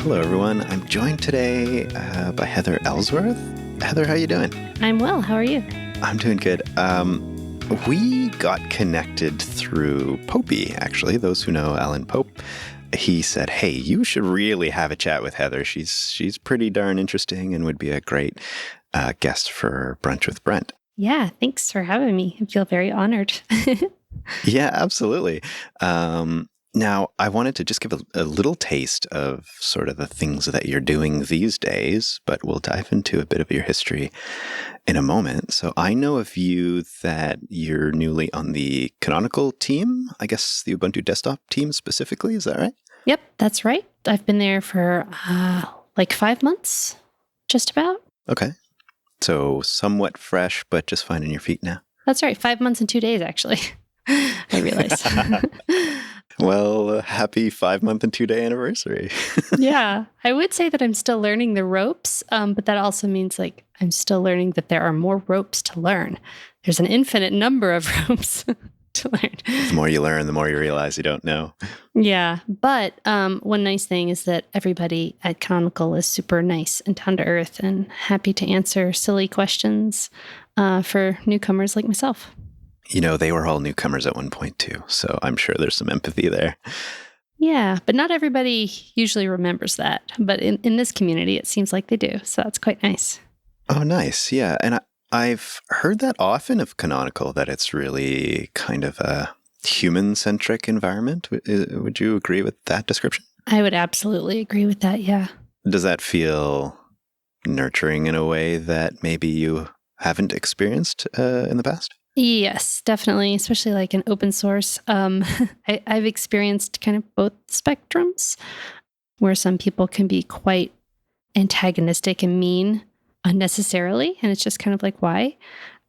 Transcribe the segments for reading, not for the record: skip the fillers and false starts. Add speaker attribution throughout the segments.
Speaker 1: Hello, everyone. I'm joined today by Heather Ellsworth. Heather, how you doing?
Speaker 2: I'm well. How are you?
Speaker 1: I'm doing good. We got connected through Popey, actually. Those who know Alan Pope. He said, hey, you should really have a chat with Heather. She's pretty darn interesting and would be a great guest for Brunch with Brent.
Speaker 2: Yeah, thanks for having me. I feel very honored.
Speaker 1: Yeah, absolutely. Now, I wanted to just give a little taste of sort of the things that you're doing these days, but we'll dive into a bit of your history in a moment. So I know of you that you're newly on the Canonical team, I guess the Ubuntu desktop team specifically. Is that right?
Speaker 2: Yep, that's right. I've been there for like 5 months, just about.
Speaker 1: Okay. So somewhat fresh, but just finding your feet now.
Speaker 2: That's right. 5 months and 2 days, actually. I realize.
Speaker 1: Well, happy 5 month and 2 day anniversary.
Speaker 2: Yeah, I would say that I'm still learning the ropes, but that also means like I'm still learning that there are more ropes to learn. There's an infinite number of ropes to learn.
Speaker 1: The more you learn, the more you realize you don't know.
Speaker 2: Yeah, but one nice thing is that everybody at Canonical is super nice and down to earth and happy to answer silly questions for newcomers like myself.
Speaker 1: You know, they were all newcomers at one point too, so I'm sure there's some empathy there.
Speaker 2: Yeah, but not everybody usually remembers that. But in this community, it seems like they do, so that's quite nice.
Speaker 1: Oh, nice. Yeah, and I've heard that often of Canonical, that it's really kind of a human-centric environment. Would you agree with that description?
Speaker 2: I would absolutely agree with that, yeah.
Speaker 1: Does that feel nurturing in a way that maybe you haven't experienced in the past?
Speaker 2: Yes, definitely, especially like in open source. I've experienced kind of both spectrums, where some people can be quite antagonistic and mean unnecessarily, and it's just kind of like, why?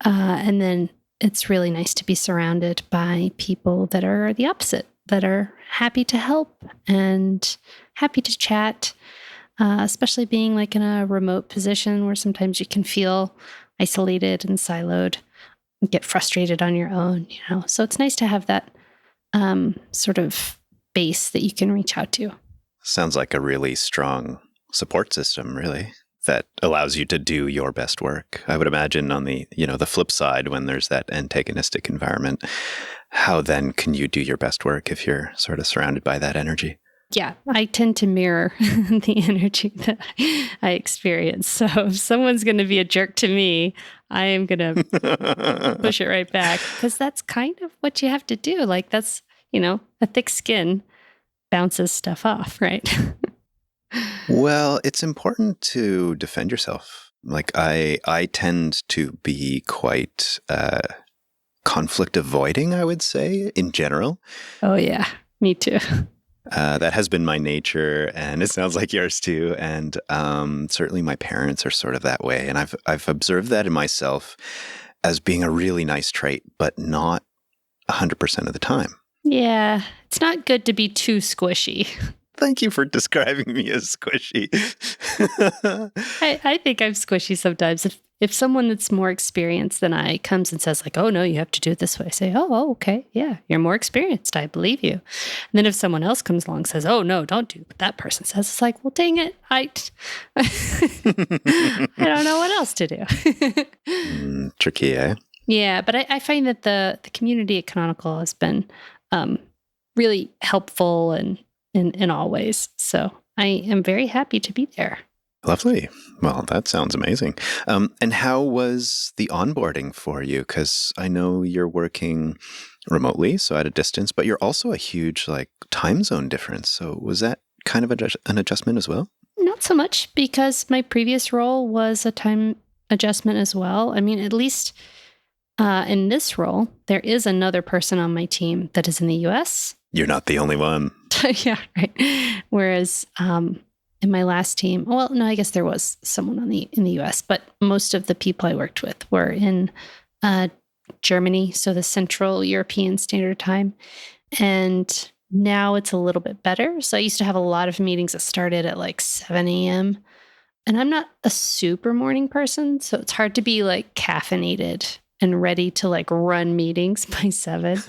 Speaker 2: And then it's really nice to be surrounded by people that are the opposite, that are happy to help and happy to chat, especially being like in a remote position where sometimes you can feel isolated and siloed, get frustrated on your own, you know. So it's nice to have that sort of base that you can reach out to.
Speaker 1: Sounds like a really strong support system, really, that allows you to do your best work. I would imagine on the flip side, when there's that antagonistic environment, how then can you do your best work if you're sort of surrounded by that energy?
Speaker 2: Yeah, I tend to mirror the energy that I experience. So if someone's going to be a jerk to me, I am going to push it right back, because that's kind of what you have to do. Like that's, a thick skin bounces stuff off, right?
Speaker 1: Well, it's important to defend yourself. Like I tend to be quite conflict avoiding, I would say, in general.
Speaker 2: Oh, yeah, me too.
Speaker 1: That has been my nature, and it sounds like yours too. And certainly my parents are sort of that way. And I've observed that in myself as being a really nice trait, but not 100% of the time.
Speaker 2: Yeah, it's not good to be too squishy.
Speaker 1: Thank you for describing me as squishy.
Speaker 2: I think I'm squishy sometimes. If someone that's more experienced than I comes and says like, oh, no, you have to do it this way, I say, oh, okay, yeah, you're more experienced. I believe you. And then if someone else comes along and says, oh, no, don't do what that person says, it's like, well, dang it. I don't know what else to do.
Speaker 1: Tricky, eh?
Speaker 2: Yeah, but I find that the community at Canonical has been really helpful and in all ways. So I am very happy to be there.
Speaker 1: Lovely. Well, that sounds amazing. And how was the onboarding for you? Because I know you're working remotely, so at a distance, but you're also a huge time zone difference. So was that kind of an adjustment as well?
Speaker 2: Not so much, because my previous role was a time adjustment as well. I mean, at least in this role, there is another person on my team that is in the US.
Speaker 1: You're not the only one.
Speaker 2: Yeah, right. Whereas in my last team, well, no, I guess there was someone in the US, but most of the people I worked with were in Germany, so the Central European Standard Time. And now it's a little bit better. So I used to have a lot of meetings that started at 7 a.m. And I'm not a super morning person, so it's hard to be caffeinated and ready to run meetings by 7.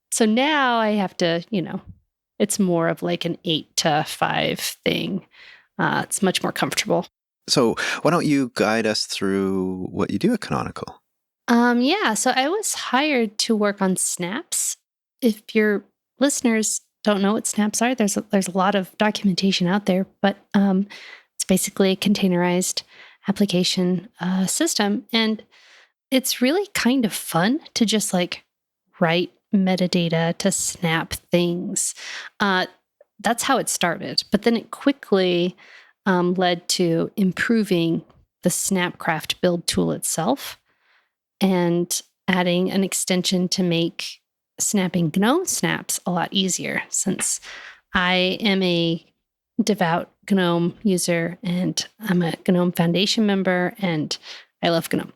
Speaker 2: So now I have to, It's more of like an 8 to 5 thing. It's much more comfortable.
Speaker 1: So why don't you guide us through what you do at Canonical?
Speaker 2: Yeah, so I was hired to work on snaps. If your listeners don't know what snaps are, there's a lot of documentation out there, but it's basically a containerized application system. And it's really kind of fun to just like write metadata to snap things. That's how it started. But then it quickly led to improving the Snapcraft build tool itself and adding an extension to make snapping GNOME snaps a lot easier, since I am a devout GNOME user and I'm a GNOME Foundation member and I love GNOME.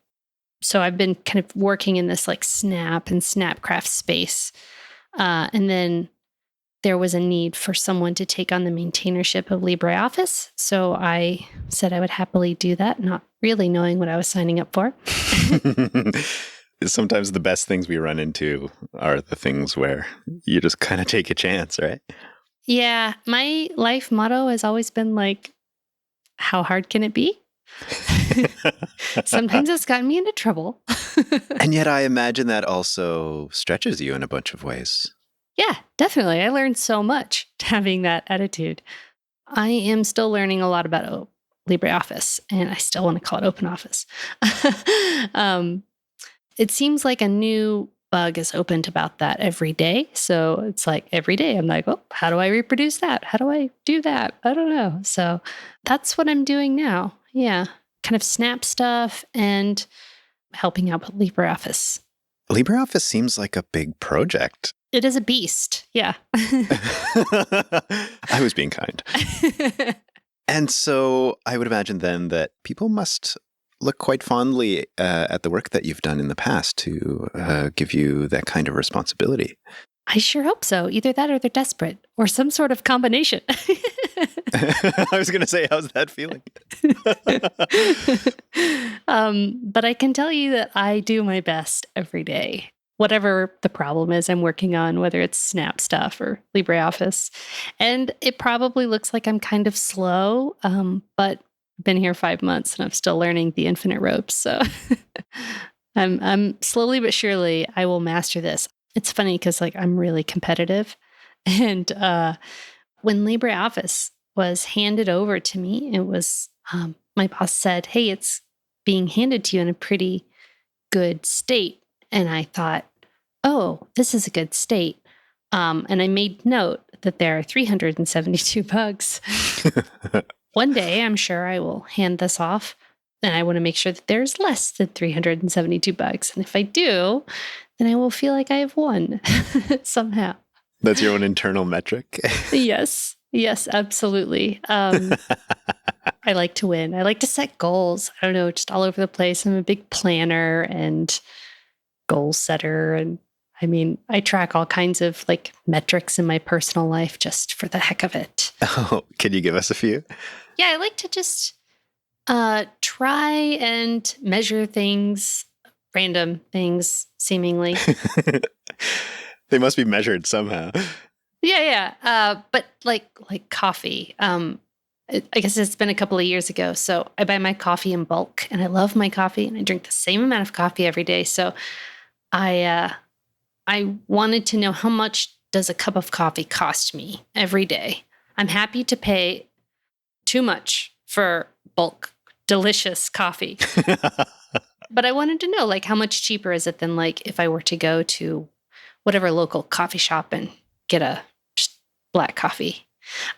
Speaker 2: So I've been kind of working in this like Snap and Snapcraft space. And then there was a need for someone to take on the maintainership of LibreOffice. So I said I would happily do that, not really knowing what I was signing up for.
Speaker 1: Sometimes the best things we run into are the things where you just kind of take a chance, right?
Speaker 2: Yeah. My life motto has always been like, how hard can it be? Sometimes it's gotten me into trouble.
Speaker 1: And yet I imagine that also stretches you in a bunch of ways.
Speaker 2: Yeah, definitely. I learned so much having that attitude. I am still learning a lot about LibreOffice, and I still want to call it OpenOffice. It seems like a new bug is opened about that every day. So it's like every day I'm like, oh, how do I reproduce that? How do I do that? I don't know. So that's what I'm doing now. Yeah. Kind of snap stuff and helping out with LibreOffice.
Speaker 1: LibreOffice seems like a big project.
Speaker 2: It is a beast. Yeah.
Speaker 1: I was being kind. And so I would imagine then that people must look quite fondly at the work that you've done in the past to give you that kind of responsibility.
Speaker 2: I sure hope so. Either that or they're desperate or some sort of combination.
Speaker 1: I was going to say, how's that feeling?
Speaker 2: But I can tell you that I do my best every day. Whatever the problem is I'm working on, whether it's Snap stuff or LibreOffice. And it probably looks like I'm kind of slow, but I've been here 5 months and I'm still learning the infinite ropes. So I'm slowly but surely, I will master this. It's funny because like I'm really competitive. And when LibreOffice was handed over to me, it was, my boss said, hey, it's being handed to you in a pretty good state. And I thought, oh, this is a good state. And I made note that there are 372 bugs. One day, I'm sure I will hand this off, and I want to make sure that there's less than 372 bugs. And if I do, then I will feel like I have won somehow.
Speaker 1: That's your own internal metric?
Speaker 2: Yes, absolutely. I like to win. I like to set goals. I don't know, just all over the place. I'm a big planner and goal setter. And I mean, I track all kinds of like metrics in my personal life just for the heck of it.
Speaker 1: Oh, can you give us a few?
Speaker 2: Yeah, I like to just try and measure things, random things, seemingly.
Speaker 1: They must be measured somehow.
Speaker 2: Yeah. But like coffee. I guess it's been a couple of years ago. So I buy my coffee in bulk, and I love my coffee, and I drink the same amount of coffee every day. So I wanted to know how much does a cup of coffee cost me every day. I'm happy to pay too much for bulk, delicious coffee. But I wanted to know, like, how much cheaper is it than, like, if I were to go to whatever local coffee shop and get a just black coffee.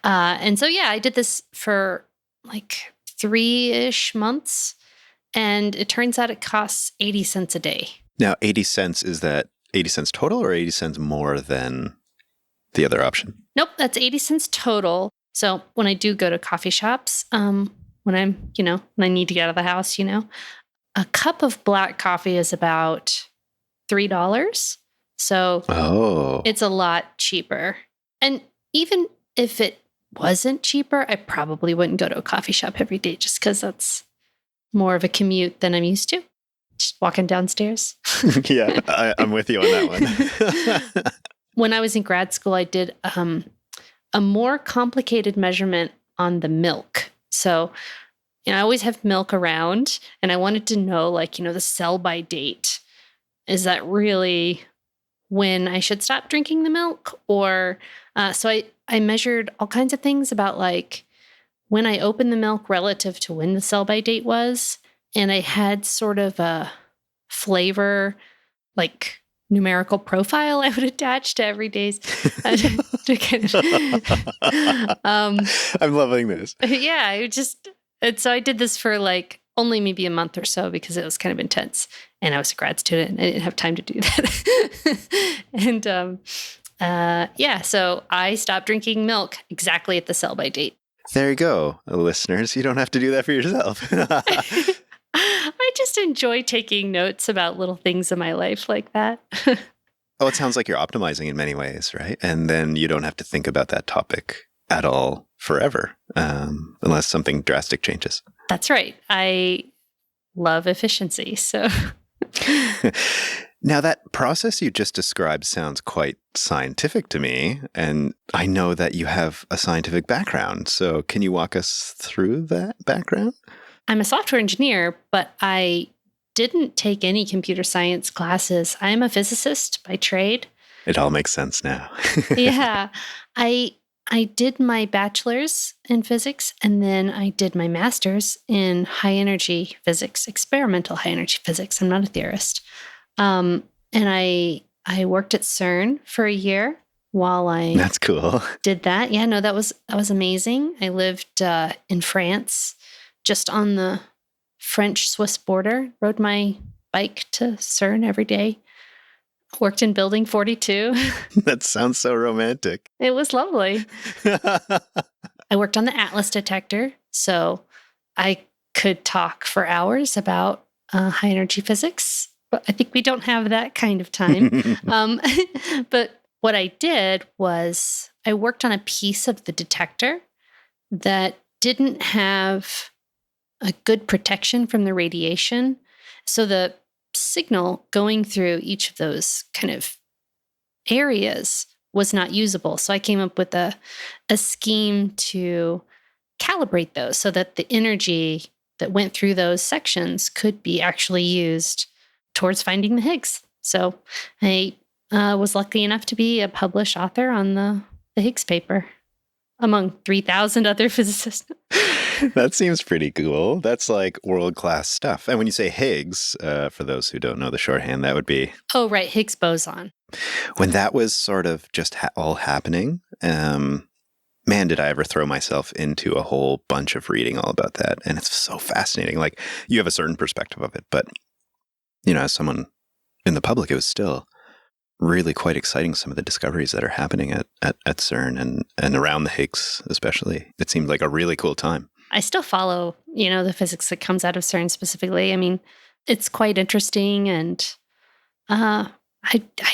Speaker 2: And so, yeah, I did this for, like, 3-ish months. And it turns out it costs 80 cents a day.
Speaker 1: Now, 80 cents, is that 80 cents total or 80 cents more than the other option?
Speaker 2: Nope, that's 80 cents total. So when I do go to coffee shops, when I'm, when I need to get out of the house, a cup of black coffee is about $3. So It's a lot cheaper. And even if it wasn't cheaper, I probably wouldn't go to a coffee shop every day just because that's more of a commute than I'm used to. Just walking downstairs.
Speaker 1: Yeah, I'm with you on that one.
Speaker 2: When I was in grad school, I did a more complicated measurement on the milk. So, I always have milk around, and I wanted to know, like, the sell by date. Is that really when I should stop drinking the milk? Or, so I measured all kinds of things about, like, when I opened the milk relative to when the sell by date was. And I had sort of a flavor, like, numerical profile I would attach to every day's. To kind of,
Speaker 1: I'm loving this.
Speaker 2: yeah, and so I did this for like only maybe a month or so because it was kind of intense. And I was a grad student and I didn't have time to do that. And so I stopped drinking milk exactly at the sell by date.
Speaker 1: There you go, listeners. You don't have to do that for yourself.
Speaker 2: I just enjoy taking notes about little things in my life like that.
Speaker 1: Oh, it sounds like you're optimizing in many ways, right? And then you don't have to think about that topic at all forever, unless something drastic changes.
Speaker 2: That's right. I love efficiency. So
Speaker 1: now, that process you just described sounds quite scientific to me, and I know that you have a scientific background. So can you walk us through that background?
Speaker 2: I'm a software engineer, but I didn't take any computer science classes. I'm a physicist by trade.
Speaker 1: It all makes sense now.
Speaker 2: Yeah. I did my bachelor's in physics, and then I did my master's in high energy physics, experimental high energy physics. I'm not a theorist. And I worked at CERN for a year while I
Speaker 1: That's cool.
Speaker 2: did that. Yeah, no, that was amazing. I lived in France, just on the French-Swiss border, rode my bike to CERN every day, worked in Building 42.
Speaker 1: That sounds so romantic.
Speaker 2: It was lovely. I worked on the Atlas detector, so I could talk for hours about high energy physics, but I think we don't have that kind of time. But what I did was I worked on a piece of the detector that didn't have a good protection from the radiation. So the signal going through each of those kind of areas was not usable. So I came up with a scheme to calibrate those so that the energy that went through those sections could be actually used towards finding the Higgs. So I was lucky enough to be a published author on the Higgs paper among 3,000 other physicists.
Speaker 1: That seems pretty cool. That's like world-class stuff. And when you say Higgs, for those who don't know the shorthand, that would be...
Speaker 2: Oh, right. Higgs boson.
Speaker 1: When that was sort of just all happening, man, did I ever throw myself into a whole bunch of reading all about that. And it's so fascinating. Like, you have a certain perspective of it, but, as someone in the public, it was still really quite exciting, some of the discoveries that are happening at CERN and around the Higgs especially. It seemed like a really cool time.
Speaker 2: I still follow, the physics that comes out of CERN specifically. I mean, it's quite interesting, and I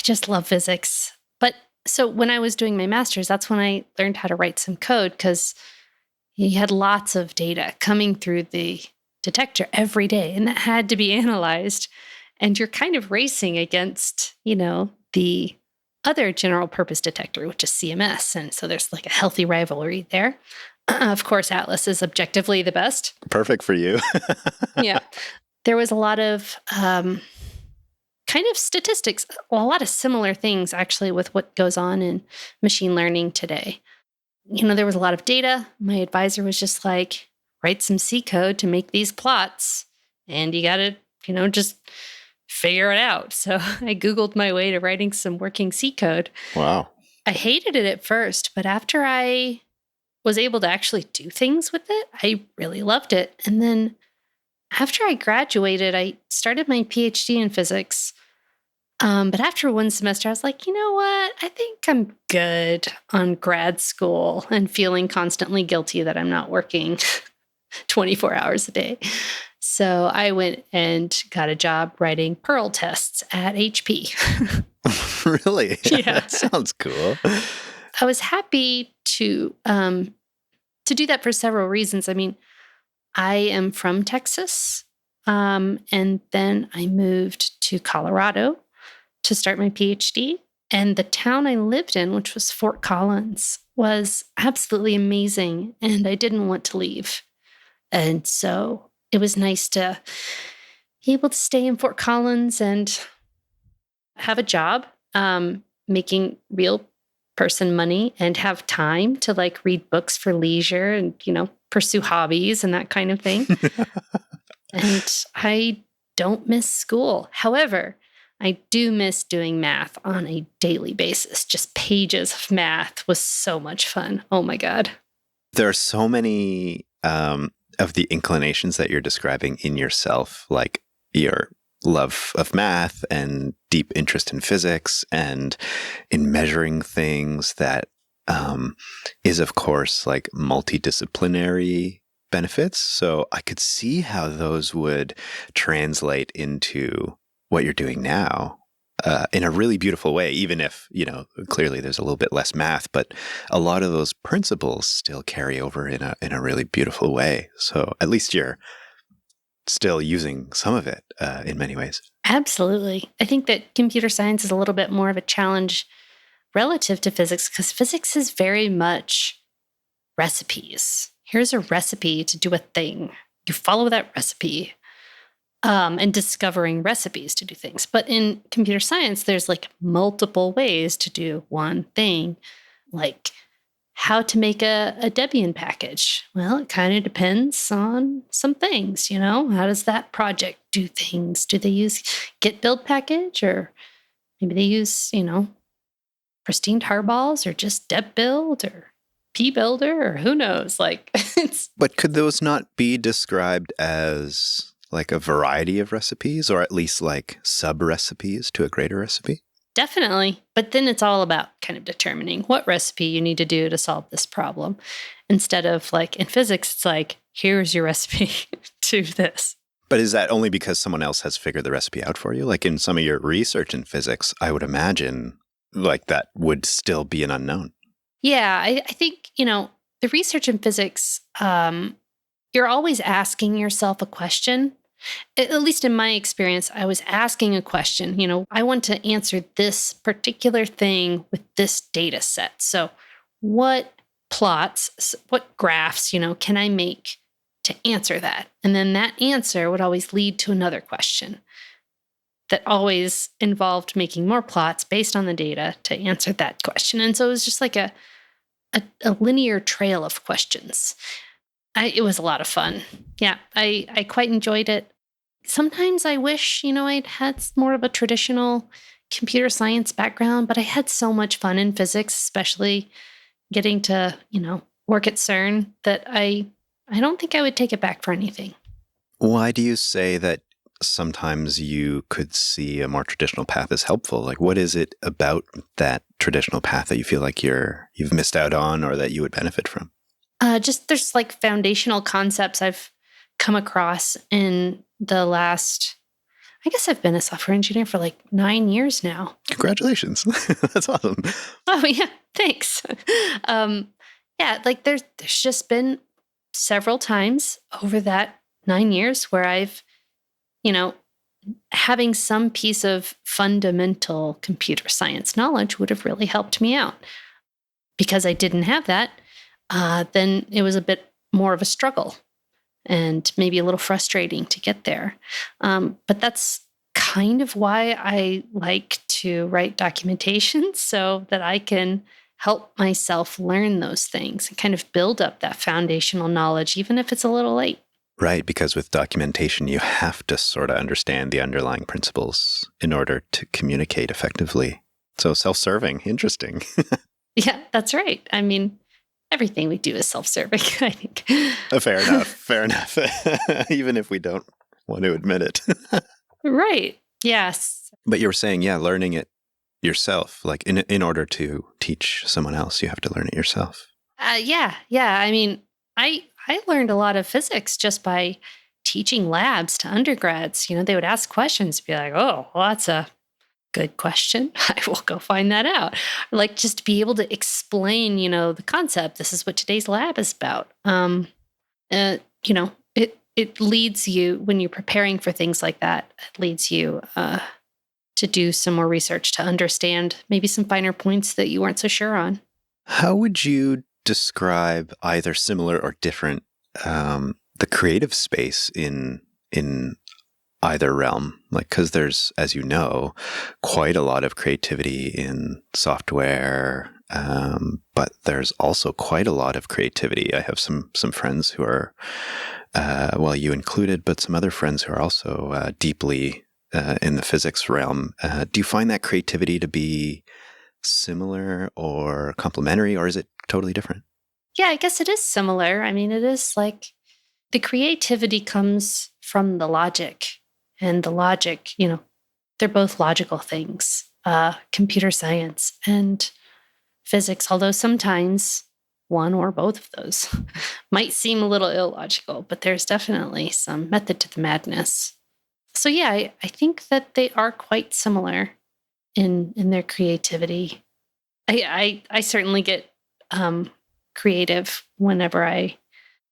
Speaker 2: just love physics. But so when I was doing my master's, that's when I learned how to write some code, because you had lots of data coming through the detector every day, and that had to be analyzed. And you're kind of racing against, the other general purpose detector, which is CMS. And so there's like a healthy rivalry there. Of course, Atlas is objectively the best.
Speaker 1: Perfect for you.
Speaker 2: Yeah. There was a lot of kind of statistics, well, a lot of similar things actually with what goes on in machine learning today. There was a lot of data. My advisor was just like, write some C code to make these plots, and you got to, just figure it out. So I Googled my way to writing some working C code.
Speaker 1: Wow.
Speaker 2: I hated it at first, but after I was able to actually do things with it, I really loved it. And then after I graduated, I started my PhD in physics. But after one semester, I was like, you know what? I think I'm good on grad school and feeling constantly guilty that I'm not working 24 hours a day. So I went and got a job writing Perl tests at HP.
Speaker 1: Really?
Speaker 2: Yeah.
Speaker 1: That sounds cool.
Speaker 2: I was happy to do that for several reasons. I mean, I am from Texas, and then I moved to Colorado to start my PhD. And the town I lived in, which was Fort Collins, was absolutely amazing, and I didn't want to leave. And so it was nice to be able to stay in Fort Collins and have a job, making real person money and have time to like read books for leisure and, pursue hobbies and that kind of thing. And I don't miss school. However, I do miss doing math on a daily basis. Just pages of math was so much fun. Oh my God.
Speaker 1: There are so many of the inclinations that you're describing in yourself, like your love of math and deep interest in physics and in measuring things that is, of course, like multidisciplinary benefits. So I could see how those would translate into what you're doing now in a really beautiful way, even if, clearly there's a little bit less math, but a lot of those principles still carry over in a really beautiful way. So at least you're still using some of it in many ways.
Speaker 2: Absolutely. I think that computer science is a little bit more of a challenge relative to physics because physics is very much recipes. Here's a recipe to do a thing. You follow that recipe. And discovering recipes to do things. But in computer science, there's like multiple ways to do one thing, like how to make a Debian package. Well, it kind of depends on some things, How does that project do things? Do they use git build package, or maybe they use, pristine tarballs, or just deb build, or pbuilder, or who knows? Like,
Speaker 1: But could those not be described as like a variety of recipes, or at least like sub-recipes to a greater recipe?
Speaker 2: Definitely. But then it's all about kind of determining what recipe you need to do to solve this problem. Instead of like in physics, it's like, here's your recipe to this.
Speaker 1: But is that only because someone else has figured the recipe out for you? Like in some of your research in physics, I would imagine like that would still be an unknown.
Speaker 2: Yeah, I think, the research in physics, you're always asking yourself a question. At least in my experience, I was asking a question. I want to answer this particular thing with this data set. So what plots, what graphs, can I make to answer that? And then that answer would always lead to another question that always involved making more plots based on the data to answer that question. And so it was just like a linear trail of questions. It was a lot of fun. Yeah, I quite enjoyed it. Sometimes I wish, I'd had more of a traditional computer science background, but I had so much fun in physics, especially getting to, work at CERN, that I don't think I would take it back for anything.
Speaker 1: Why do you say that sometimes you could see a more traditional path as helpful? Like, what is it about that traditional path that you feel like you've missed out on or that you would benefit from?
Speaker 2: Just there's like foundational concepts I've come across in the last, I guess I've been a software engineer for like 9 years now.
Speaker 1: Congratulations. That's awesome.
Speaker 2: Oh yeah, thanks. Yeah, like there's just been several times over that 9 years where I've, having some piece of fundamental computer science knowledge would have really helped me out. Because I didn't have that, then it was a bit more of a struggle and maybe a little frustrating to get there. But that's kind of why I like to write documentation, so that I can help myself learn those things and kind of build up that foundational knowledge, even if it's a little late.
Speaker 1: Right, because with documentation, you have to sort of understand the underlying principles in order to communicate effectively. So self-serving, interesting.
Speaker 2: Yeah, that's right. I mean, everything we do is self-serving, I think.
Speaker 1: Fair enough. Fair enough. Even if we don't want to admit it.
Speaker 2: Right. Yes.
Speaker 1: But you were saying, learning it yourself, like in order to teach someone else, you have to learn it yourself.
Speaker 2: Yeah. I mean, I learned a lot of physics just by teaching labs to undergrads. They would ask questions, be like, oh, well, that's a good question. I will go find that out. Like, just to be able to explain, the concept. This is what today's lab is about. It leads you, when you're preparing for things like that, it leads you to do some more research to understand maybe some finer points that you weren't so sure on.
Speaker 1: How would you describe either similar or different the creative space in either realm? Like, because there's, as you know, quite a lot of creativity in software, but there's also quite a lot of creativity. I have some friends who are, well, you included, but some other friends who are also deeply in the physics realm. Do you find that creativity to be similar or complementary, or is it totally different?
Speaker 2: Yeah, I guess it is similar. I mean, it is like the creativity comes from the logic, and the logic, they're both logical things. Computer science and physics, although sometimes one or both of those might seem a little illogical, but there's definitely some method to the madness. So yeah, I think that they are quite similar in their creativity. I certainly get creative whenever I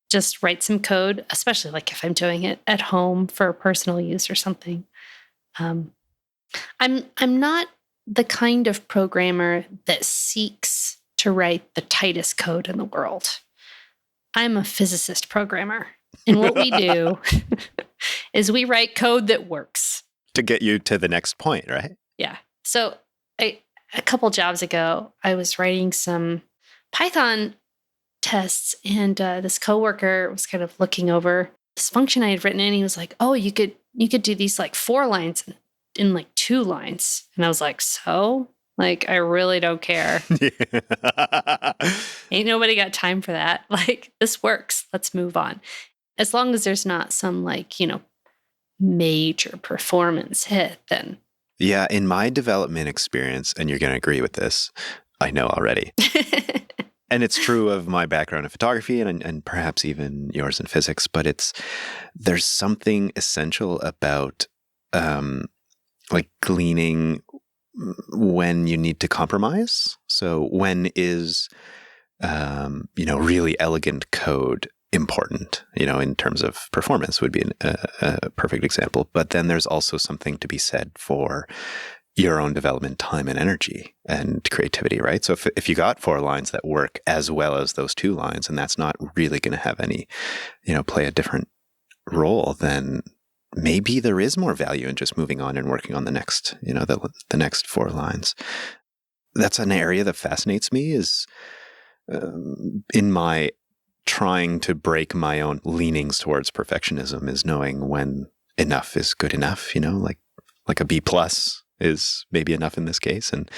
Speaker 2: just write some code, especially like if I'm doing it at home for personal use or something. Um, I'm not the kind of programmer that seeks to write the tightest code in the world. I'm a physicist programmer. And what we do is we write code that works.
Speaker 1: To get you to the next point, right?
Speaker 2: Yeah. So a couple jobs ago, I was writing some Python tests, and this coworker was kind of looking over this function I had written, and he was like, "Oh, you could do these like 4 lines in like 2 lines." And I was like, "So? Like, I really don't care. Ain't nobody got time for that. Like, this works. Let's move on." As long as there's not some like, major performance hit, then.
Speaker 1: Yeah, in my development experience, and you're going to agree with this, I know already. And it's true of my background in photography and perhaps even yours in physics, but there's something essential about like gleaning when you need to compromise. So when is really elegant code important, in terms of performance would be a perfect example. But then there's also something to be said for your own development time and energy and creativity, right? So if you got 4 lines that work as well as those 2 lines, and that's not really going to have any, play a different role, then maybe there is more value in just moving on and working on the next, the next 4 lines. That's an area that fascinates me, is in my trying to break my own leanings towards perfectionism, is knowing when enough is good enough, like a B+ is maybe enough in this case. And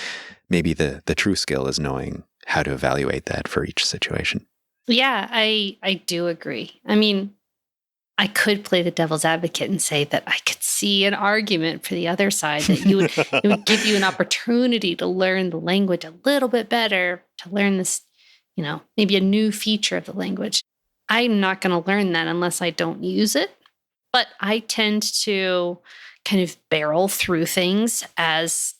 Speaker 1: maybe the true skill is knowing how to evaluate that for each situation.
Speaker 2: Yeah, I do agree. I mean, I could play the devil's advocate and say that I could see an argument for the other side, that it would give you an opportunity to learn the language a little bit better, to learn this, maybe a new feature of the language. I'm not going to learn that unless I don't use it. But I tend to kind of barrel through things as,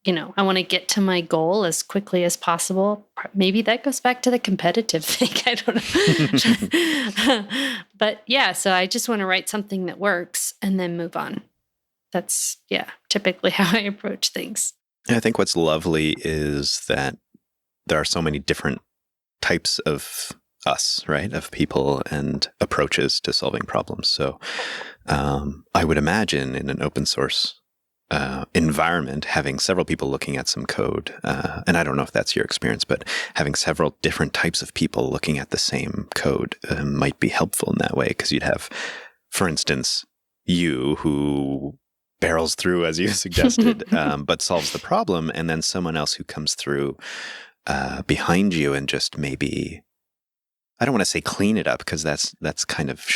Speaker 2: I want to get to my goal as quickly as possible. Maybe that goes back to the competitive thing. I don't know. But yeah, so I just want to write something that works and then move on. That's, typically how I approach things.
Speaker 1: I think what's lovely is that there are so many different types of us, right? Of people and approaches to solving problems. So I would imagine in an open source environment, having several people looking at some code, and I don't know if that's your experience, but having several different types of people looking at the same code might be helpful in that way, because you'd have, for instance, you who barrels through, as you suggested, but solves the problem, and then someone else who comes through behind you and just maybe, I don't want to say clean it up, because that's kind of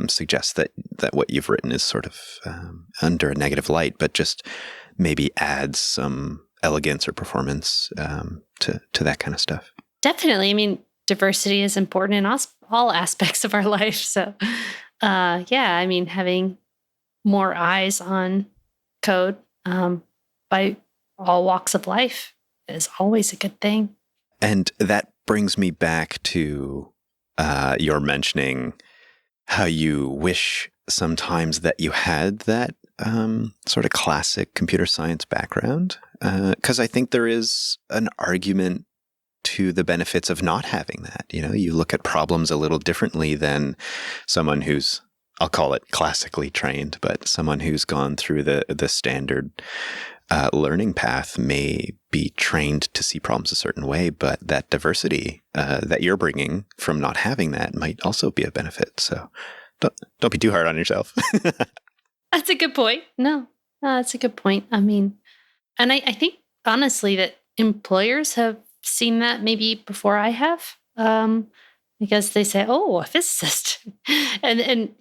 Speaker 1: suggests that what you've written is sort of under a negative light, but just maybe adds some elegance or performance to that kind of stuff.
Speaker 2: Definitely. I mean, diversity is important in all aspects of our life. So, I mean, having more eyes on code by all walks of life is always a good thing.
Speaker 1: And that brings me back to your mentioning how you wish sometimes that you had that sort of classic computer science background. Because I think there is an argument to the benefits of not having that. You look at problems a little differently than someone who's, I'll call it classically trained, but someone who's gone through the standard learning path may be trained to see problems a certain way, but that diversity that you're bringing from not having that might also be a benefit. So don't be too hard on yourself.
Speaker 2: That's a good point. No, that's a good point. I mean, and I think honestly that employers have seen that maybe before I have, because they say, "Oh, a physicist," and and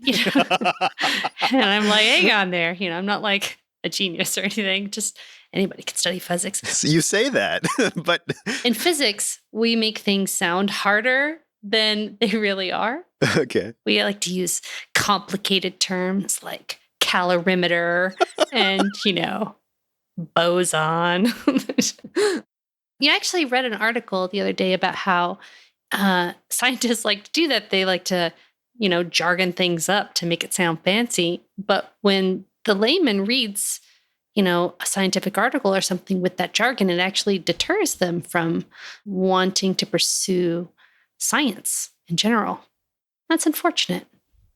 Speaker 2: I'm like, "Hang on there, I'm not like a genius or anything. Just anybody can study physics."
Speaker 1: You say that, but
Speaker 2: in physics, we make things sound harder than they really are.
Speaker 1: Okay.
Speaker 2: We like to use complicated terms like calorimeter and, boson. You actually read an article the other day about how scientists like to do that. They like to, jargon things up to make it sound fancy. But when the layman reads, a scientific article or something with that jargon, it actually deters them from wanting to pursue science in general. That's unfortunate.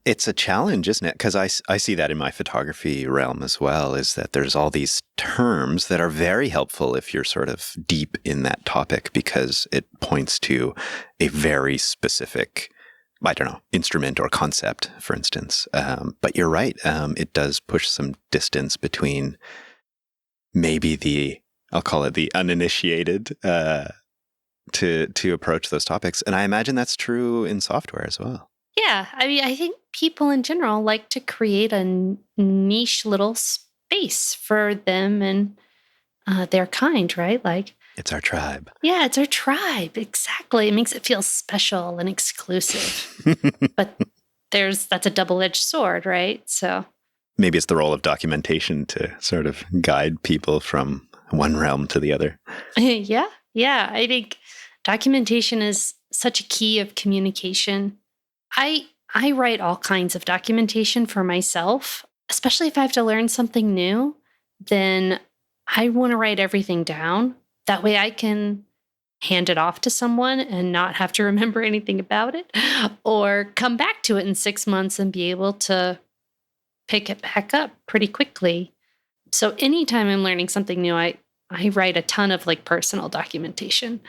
Speaker 1: It's a challenge, isn't it? Because I see that in my photography realm as well, is that there's all these terms that are very helpful if you're sort of deep in that topic, because it points to a very specific, I don't know, instrument or concept, for instance. But you're right. It does push some distance between maybe I'll call it the uninitiated to approach those topics. And I imagine that's true in software as well.
Speaker 2: Yeah. I mean, I think people in general like to create a niche little space for them and their kind, right? Like,
Speaker 1: it's our tribe.
Speaker 2: Yeah, it's our tribe. Exactly. It makes it feel special and exclusive. But that's a double-edged sword, right? So
Speaker 1: maybe it's the role of documentation to sort of guide people from one realm to the other.
Speaker 2: Yeah. I think documentation is such a key of communication. I write all kinds of documentation for myself, especially if I have to learn something new. Then I want to write everything down. That way I can hand it off to someone and not have to remember anything about it, or come back to it in 6 months and be able to pick it back up pretty quickly. So anytime I'm learning something new, I write a ton of like personal documentation.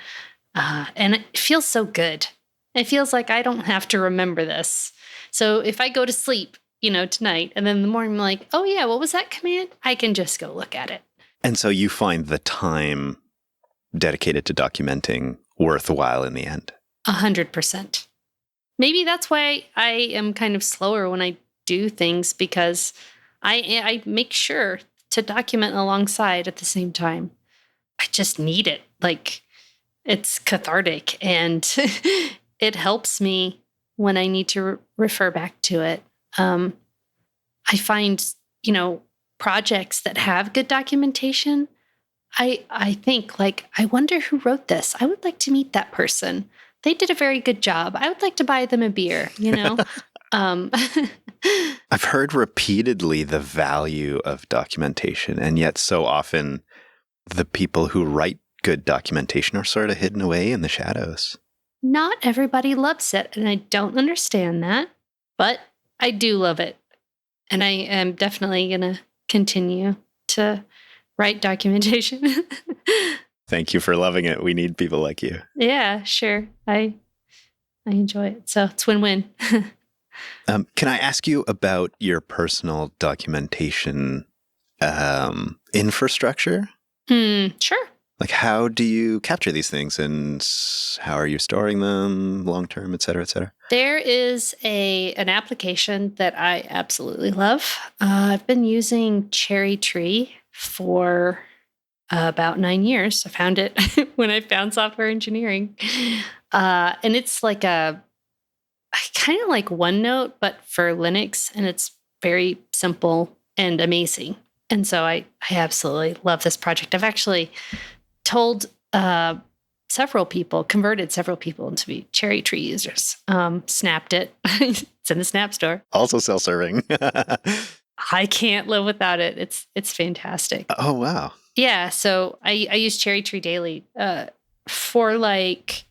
Speaker 2: And it feels so good. It feels like I don't have to remember this. So if I go to sleep, tonight, and then in the morning I'm like, oh yeah, what was that command? I can just go look at it.
Speaker 1: And so you find the time dedicated to documenting worthwhile in the end?
Speaker 2: 100%. Maybe that's why I am kind of slower when I do things, because I make sure to document alongside at the same time. I just need it. Like, it's cathartic, and it helps me when I need to refer back to it. I find, projects that have good documentation, I think, like, I wonder who wrote this. I would like to meet that person. They did a very good job. I would like to buy them a beer,
Speaker 1: I've heard repeatedly the value of documentation, and yet so often the people who write good documentation are sort of hidden away in the shadows.
Speaker 2: Not everybody loves it, and I don't understand that, but I do love it. And I am definitely going to continue to write documentation.
Speaker 1: Thank you for loving it. We need people like you.
Speaker 2: Yeah, sure. I enjoy it. So it's win-win.
Speaker 1: Can I ask you about your personal documentation infrastructure?
Speaker 2: Sure.
Speaker 1: Like, how do you capture these things, and how are you storing them long-term, et cetera, et cetera?
Speaker 2: There is an application that I absolutely love. I've been using Cherrytree for about 9 years. I found it when I found software engineering. And it's like kind of like OneNote, but for Linux. And it's very simple and amazing. And so I absolutely love this project. I've actually told converted several people into be Cherrytree users. Snapped it. It's in the Snap store.
Speaker 1: Also self-serving.
Speaker 2: I can't live without it. It's fantastic.
Speaker 1: Oh, wow.
Speaker 2: Yeah. So I use Cherrytree daily. for like,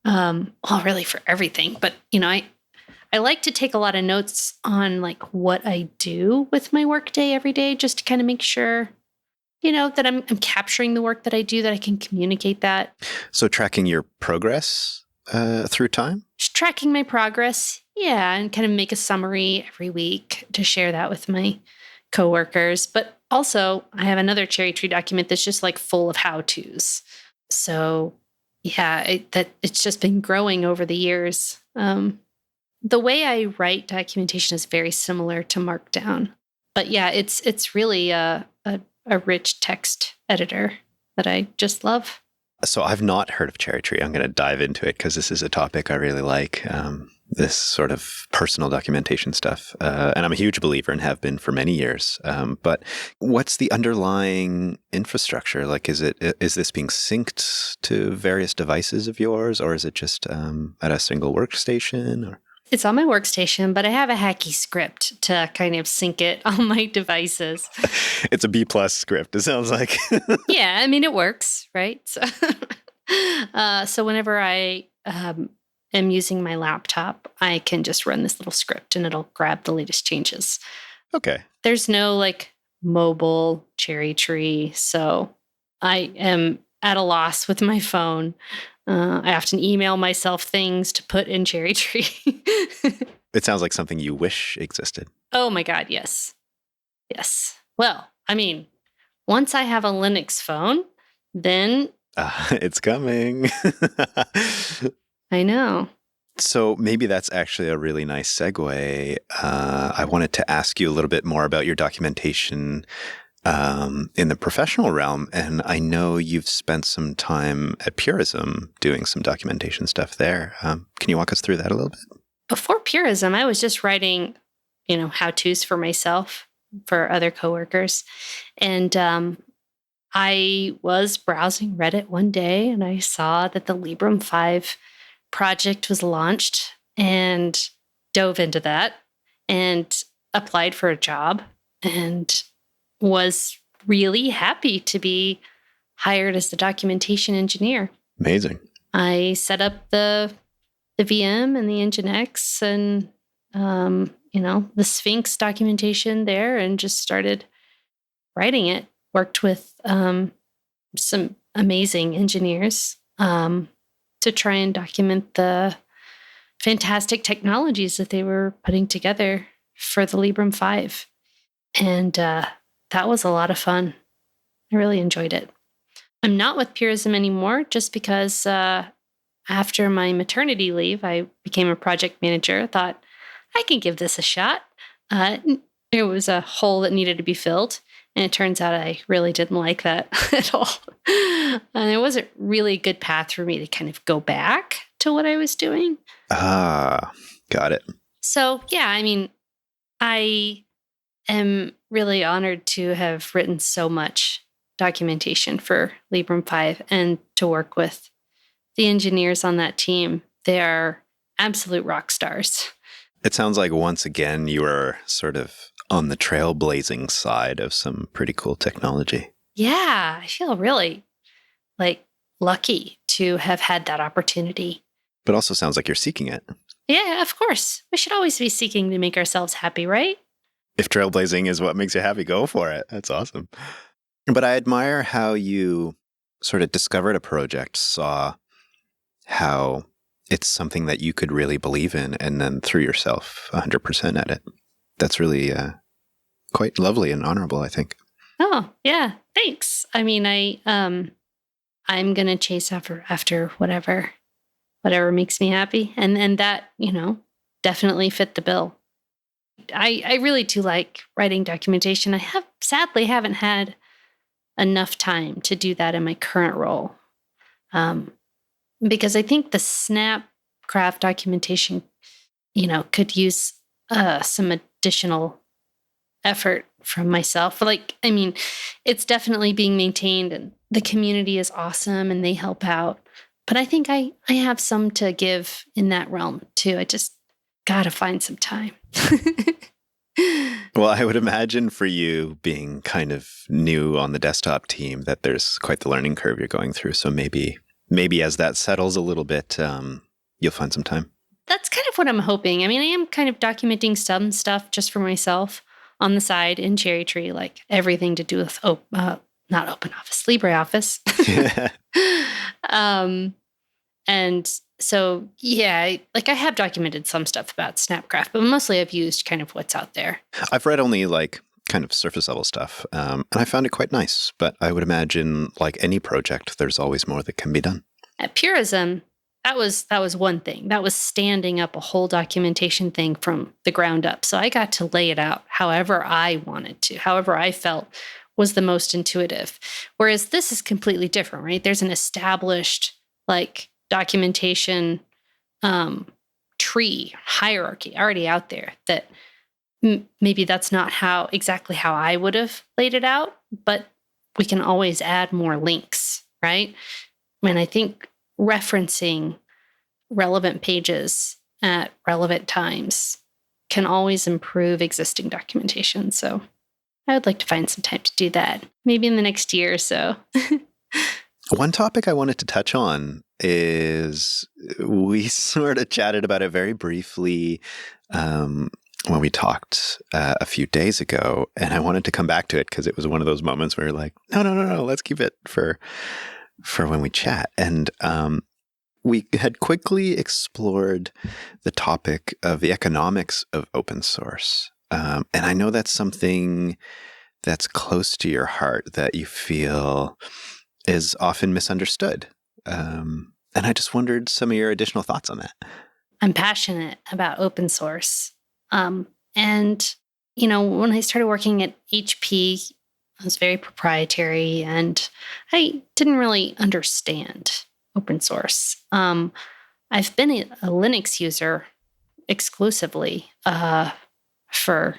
Speaker 2: well, really for everything, but I like to take a lot of notes on like what I do with my workday every day, just to kind of make sure, that I'm capturing the work that I do, that I can communicate that.
Speaker 1: So tracking your progress through time?
Speaker 2: Just tracking my progress. Yeah. And kind of make a summary every week to share that with my coworkers. But also I have another Cherrytree document that's just like full of how-tos. So yeah, it's just been growing over the years. The way I write documentation is very similar to Markdown, but yeah, it's really a rich text editor that I just love.
Speaker 1: So I've not heard of Cherrytree. I'm going to dive into it because this is a topic I really like. This sort of personal documentation stuff. And I'm a huge believer and have been for many years. But what's the underlying infrastructure? Like, is this being synced to various devices of yours, or is it just at a single workstation? Or?
Speaker 2: It's on my workstation, but I have a hacky script to kind of sync it on my devices.
Speaker 1: It's a B+ script, it sounds like.
Speaker 2: Yeah, I mean, it works, right? So whenever I am using my laptop, I can just run this little script and it'll grab the latest changes.
Speaker 1: Okay.
Speaker 2: There's no like mobile Cherrytree, so I am at a loss with my phone. I often email myself things to put in Cherrytree.
Speaker 1: It sounds like something you wish existed.
Speaker 2: Oh my God, yes. Yes. Well, I mean, once I have a Linux phone, then...
Speaker 1: it's coming.
Speaker 2: I know.
Speaker 1: So maybe that's actually a really nice segue. I wanted to ask you a little bit more about your documentation in the professional realm. And I know you've spent some time at Purism doing some documentation stuff there. Can you walk us through that a little bit?
Speaker 2: Before Purism, I was just writing, how-tos for myself, for other coworkers. And I was browsing Reddit one day and I saw that the Librem 5 project was launched and dove into that and applied for a job and was really happy to be hired as the documentation engineer.
Speaker 1: Amazing.
Speaker 2: I set up the VM and the Nginx and, the Sphinx documentation there and just started writing it. Worked with some amazing engineers to try and document the fantastic technologies that they were putting together for the Librem 5. And that was a lot of fun. I really enjoyed it. I'm not with Purism anymore just because after my maternity leave, I became a project manager. I thought, I can give this a shot. There was a hole that needed to be filled. And it turns out I really didn't like that at all. And it wasn't really a good path for me to kind of go back to what I was doing.
Speaker 1: Ah, got it.
Speaker 2: So, yeah, I mean, I am really honored to have written so much documentation for Librem 5 and to work with the engineers on that team. They are absolute rock stars.
Speaker 1: It sounds like once again you are sort of on the trailblazing side of some pretty cool technology.
Speaker 2: Yeah, I feel really lucky to have had that opportunity.
Speaker 1: But also sounds like you're seeking it.
Speaker 2: Yeah, of course. We should always be seeking to make ourselves happy, right?
Speaker 1: If trailblazing is what makes you happy, go for it. That's awesome. But I admire how you sort of discovered a project, saw how it's something that you could really believe in, and then threw yourself 100% at it. That's really quite lovely and honorable, I think.
Speaker 2: Oh, yeah. Thanks. I mean, I'm going to chase after whatever makes me happy. And that, definitely fit the bill. I really do like writing documentation. I sadly haven't had enough time to do that in my current role. Because I think the Snapcraft documentation, could use some additional effort from myself. It's definitely being maintained and the community is awesome and they help out. But I think I have some to give in that realm too. I just got to find some time.
Speaker 1: Well, I would imagine for you being kind of new on the desktop team that there's quite the learning curve you're going through. So maybe maybe as that settles a little bit, you'll find some time.
Speaker 2: That's kind of what I'm hoping. I mean, I am kind of documenting some stuff just for myself on the side in Cherrytree, like everything to do with, not OpenOffice, LibreOffice. And so, yeah, I have documented some stuff about Snapcraft, but mostly I've used kind of what's out there.
Speaker 1: I've read only like kind of surface level stuff, and I found it quite nice. But I would imagine, like any project, there's always more that can be done.
Speaker 2: At Purism, that was one thing. That was standing up a whole documentation thing from the ground up. So I got to lay it out however I wanted to, however I felt was the most intuitive. Whereas this is completely different, right? There's an established like documentation tree hierarchy already out there that maybe that's not exactly how I would have laid it out, but we can always add more links, right? And I think referencing relevant pages at relevant times can always improve existing documentation. So I would like to find some time to do that, maybe in the next year or so.
Speaker 1: One topic I wanted to touch on is we sort of chatted about it very briefly when we talked a few days ago, and I wanted to come back to it because it was one of those moments where you're like, no, let's keep it for when we chat. And we had quickly explored the topic of the economics of open source. And I know that's something that's close to your heart that you feel is often misunderstood. And I just wondered some of your additional thoughts on that.
Speaker 2: I'm passionate about open source. And, when I started working at HP, it was very proprietary and I didn't really understand open source. I've been a Linux user exclusively for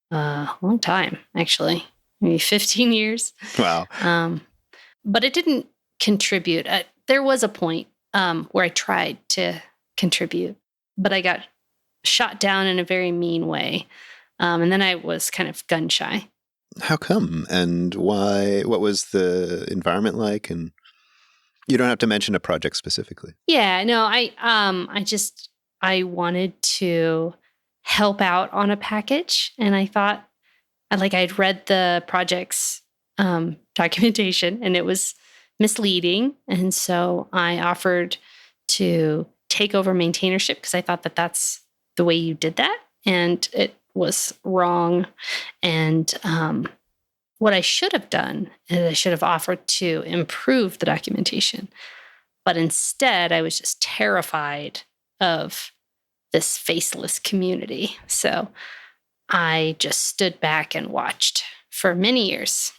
Speaker 2: a long time, actually, maybe 15 years.
Speaker 1: Wow.
Speaker 2: But it didn't contribute. There was a point where I tried to contribute, but I got shot down in a very mean way. And then I was kind of gun shy.
Speaker 1: How come? And why? What was the environment like? And you don't have to mention a project specifically.
Speaker 2: Yeah, no, I wanted to help out on a package. And I thought, I'd read the project's documentation and it was misleading. And so I offered to take over maintainership because I thought that that's the way you did that. And it was wrong. And what I should have done is I should have offered to improve the documentation. But instead, I was just terrified of this faceless community. So I just stood back and watched for many years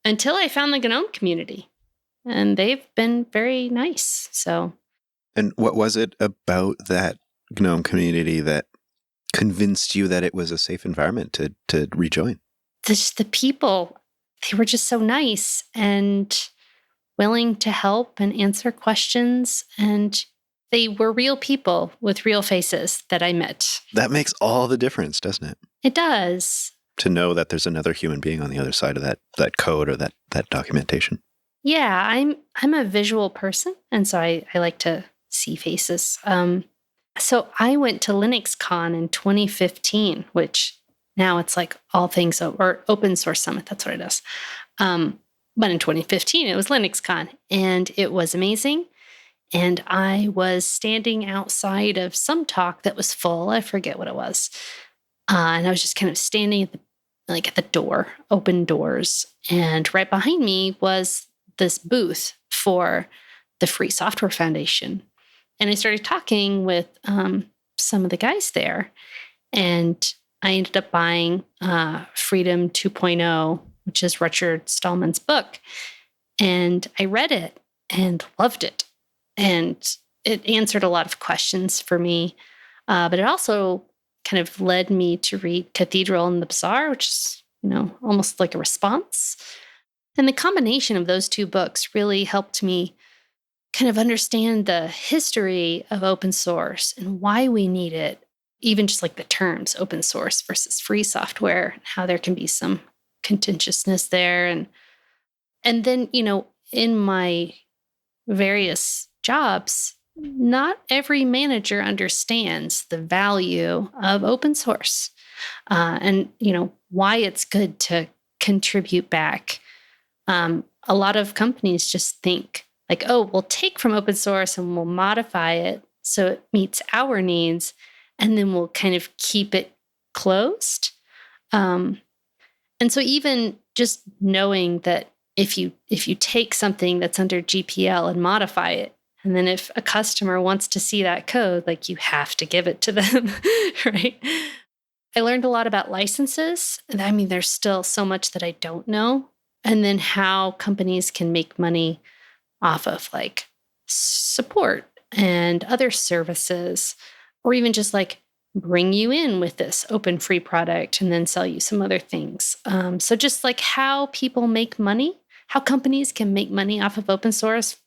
Speaker 2: until I found the GNOME community. And they've been very nice. So,
Speaker 1: and what was it about that GNOME community that convinced you that it was a safe environment to rejoin?
Speaker 2: The people, they were just so nice and willing to help and answer questions. And they were real people with real faces that I met. That
Speaker 1: makes all the difference, doesn't it?
Speaker 2: It does.
Speaker 1: To know that there's another human being on the other side of that code or that documentation.
Speaker 2: Yeah, I'm a visual person. And so I like to see faces. So I went to LinuxCon in 2015, which now it's like all things or Open Source Summit. That's what it is. But in 2015, it was LinuxCon and it was amazing. And I was standing outside of some talk that was full. I forget what it was. And I was just kind of standing at the door, open doors. And right behind me was this booth for the Free Software Foundation. And I started talking with some of the guys there. And I ended up buying Freedom 2.0, which is Richard Stallman's book. And I read it and loved it. And it answered a lot of questions for me. But it also kind of led me to read Cathedral and the Bazaar, which is, almost like a response. And the combination of those two books really helped me kind of understand the history of open source and why we need it, even just like the terms open source versus free software, and how there can be some contentiousness there. And then, in my various jobs, not every manager understands the value of open source, and why it's good to contribute back. A lot of companies just think like, oh, we'll take from open source and we'll modify it so it meets our needs, and then we'll kind of keep it closed. And so even just knowing that if you take something that's under GPL and modify it, and then if a customer wants to see that code, like you have to give it to them, right? I learned a lot about licenses. And I mean, there's still so much that I don't know. And then how companies can make money off of like support and other services, or even just like bring you in with this open free product and then sell you some other things. So just like how people make money, how companies can make money off of open source,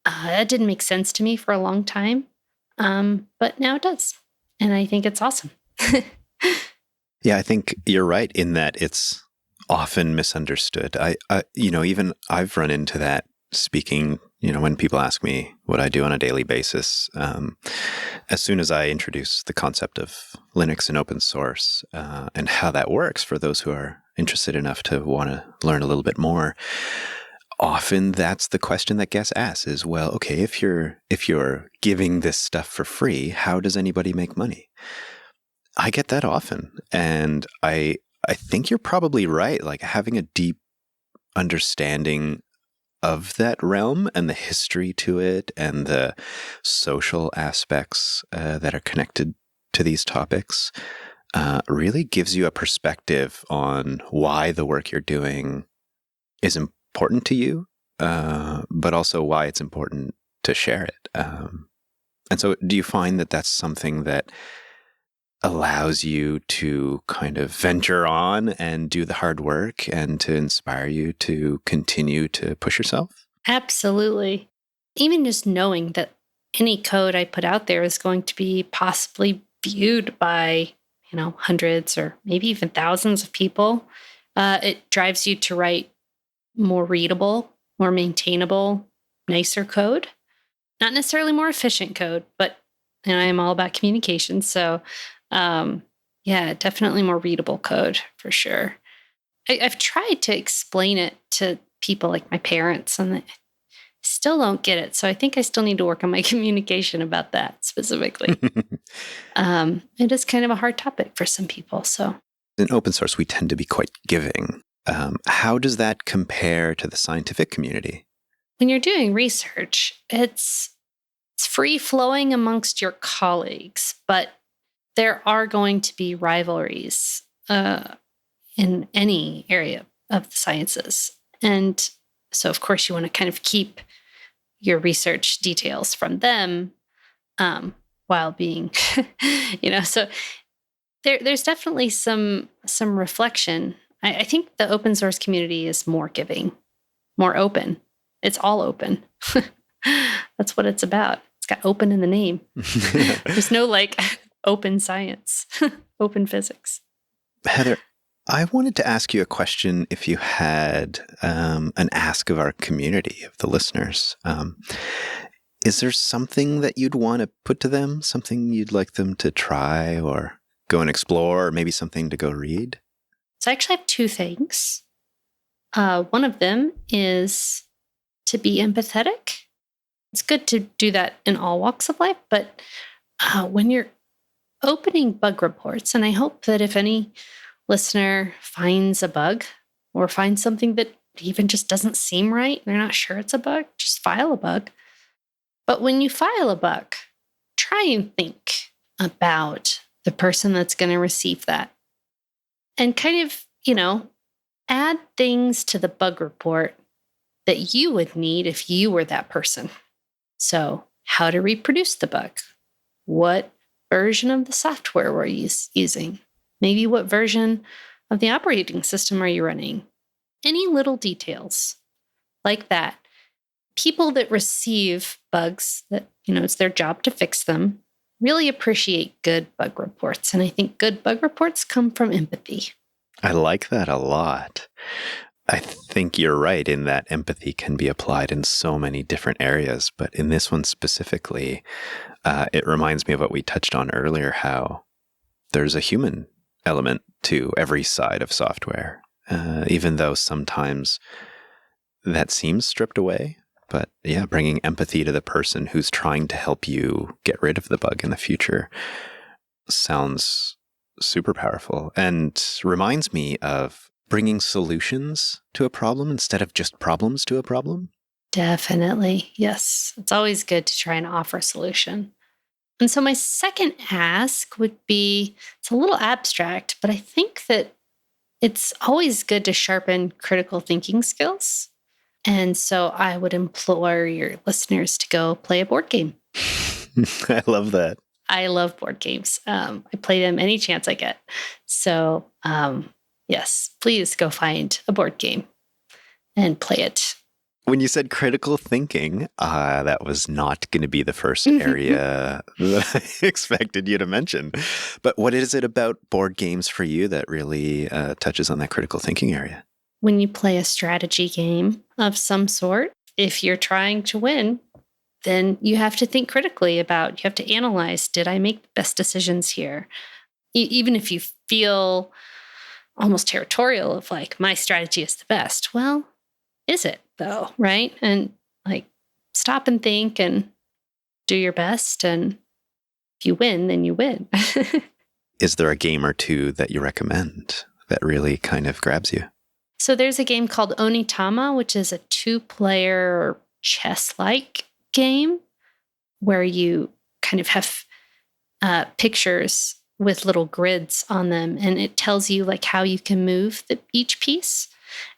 Speaker 2: that didn't make sense to me for a long time. But now it does. And I think it's awesome.
Speaker 1: Yeah, I think you're right in that it's often misunderstood. Even I've run into that speaking, when people ask me what I do on a daily basis. As soon as I introduce the concept of Linux and open source and how that works for those who are interested enough to want to learn a little bit more, often that's the question that gets asked is, well, okay, if you're giving this stuff for free, how does anybody make money? I get that often. And I think you're probably right. Like having a deep understanding of that realm and the history to it and the social aspects that are connected to these topics really gives you a perspective on why the work you're doing is important to you, but also why it's important to share it. And so do you find that that's something that allows you to kind of venture on and do the hard work and to inspire you to continue to push yourself?
Speaker 2: Absolutely. Even just knowing that any code I put out there is going to be possibly viewed by, hundreds or maybe even thousands of people, it drives you to write more readable, more maintainable, nicer code. Not necessarily more efficient code, but I am all about communication. So definitely more readable code for sure. I've tried to explain it to people like my parents, and they still don't get it. So I think I still need to work on my communication about that specifically. It is kind of a hard topic for some people. So
Speaker 1: in open source, we tend to be quite giving. How does that compare to the scientific community?
Speaker 2: When you're doing research, it's free flowing amongst your colleagues, but there are going to be rivalries in any area of the sciences. And so, of course, you want to kind of keep your research details from them while being, so there's definitely some reflection. I think the open source community is more giving, more open. It's all open. That's what it's about. It's got open in the name. There's no open science, open physics.
Speaker 1: Heather, I wanted to ask you a question if you had an ask of our community, of the listeners. Is there something that you'd want to put to them, something you'd like them to try or go and explore, or maybe something to go read?
Speaker 2: So I actually have two things. One of them is to be empathetic. It's good to do that in all walks of life, but when you're opening bug reports, and I hope that if any listener finds a bug or finds something that even just doesn't seem right, they're not sure it's a bug, just file a bug. But when you file a bug, try and think about the person that's going to receive that. And kind of, add things to the bug report that you would need if you were that person. So how to reproduce the bug. What version of the software were you using? Maybe what version of the operating system are you running? Any little details like that. People that receive bugs that, it's their job to fix them, really appreciate good bug reports. And I think good bug reports come from empathy.
Speaker 1: I like that a lot. I think you're right in that empathy can be applied in so many different areas. But in this one specifically, it reminds me of what we touched on earlier, how there's a human element to every side of software, even though sometimes that seems stripped away. But yeah, bringing empathy to the person who's trying to help you get rid of the bug in the future sounds super powerful and reminds me of bringing solutions to a problem instead of just problems to a problem.
Speaker 2: Definitely. Yes. It's always good to try and offer a solution. And so my second ask would be, it's a little abstract, but I think that it's always good to sharpen critical thinking skills. And so I would implore your listeners to go play a board game.
Speaker 1: I love that.
Speaker 2: I love board games. I play them any chance I get. So yes, please go find a board game and play it.
Speaker 1: When you said critical thinking, that was not going to be the first area that I expected you to mention. But what is it about board games for you that really touches on that critical thinking area?
Speaker 2: When you play a strategy game of some sort, if you're trying to win, then you have to think critically about, you have to analyze, did I make the best decisions here? Even if you feel almost territorial of like, my strategy is the best. Well, is it though, right? And like, stop and think and do your best. And if you win, then you win.
Speaker 1: Is there a game or two that you recommend that really kind of grabs you?
Speaker 2: So there's a game called Onitama, which is a 2-player chess-like game where you kind of have pictures with little grids on them, and it tells you like how you can move each piece.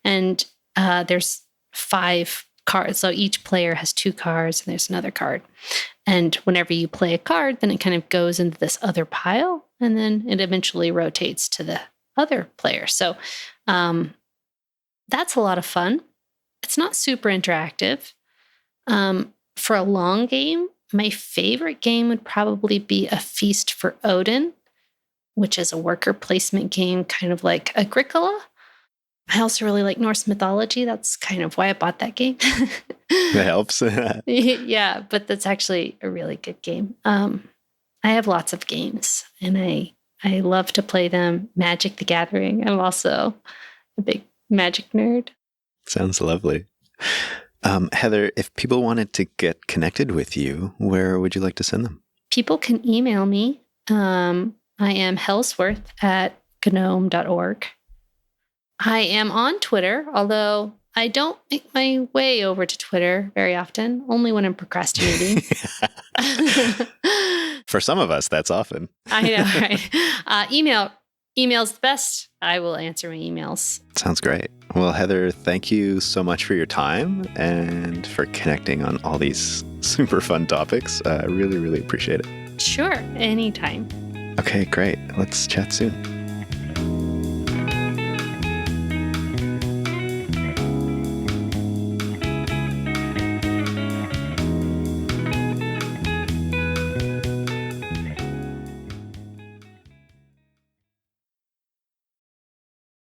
Speaker 2: And there's 5 cards, so each player has 2 cards, and there's another card. And whenever you play a card, then it kind of goes into this other pile, and then it eventually rotates to the other player. So that's a lot of fun. It's not super interactive. For a long game, my favorite game would probably be A Feast for Odin, which is a worker placement game, kind of like Agricola. I also really like Norse mythology. That's kind of why I bought that game.
Speaker 1: That helps.
Speaker 2: Yeah, but that's actually a really good game. I have lots of games, and I love to play them. Magic the Gathering. I'm also a big Magic nerd.
Speaker 1: Sounds lovely. Heather, if people wanted to get connected with you, where would you like to send them?
Speaker 2: People can email me. I am Ellsworth at gnome.org. I am on Twitter, although I don't make my way over to Twitter very often, only when I'm procrastinating.
Speaker 1: For some of us, that's often.
Speaker 2: I know, right? Email's the best. I will answer my emails.
Speaker 1: Sounds great. Well, Heather, thank you so much for your time and for connecting on all these super fun topics. I really, really appreciate it.
Speaker 2: Sure, anytime.
Speaker 1: Okay, great. Let's chat soon.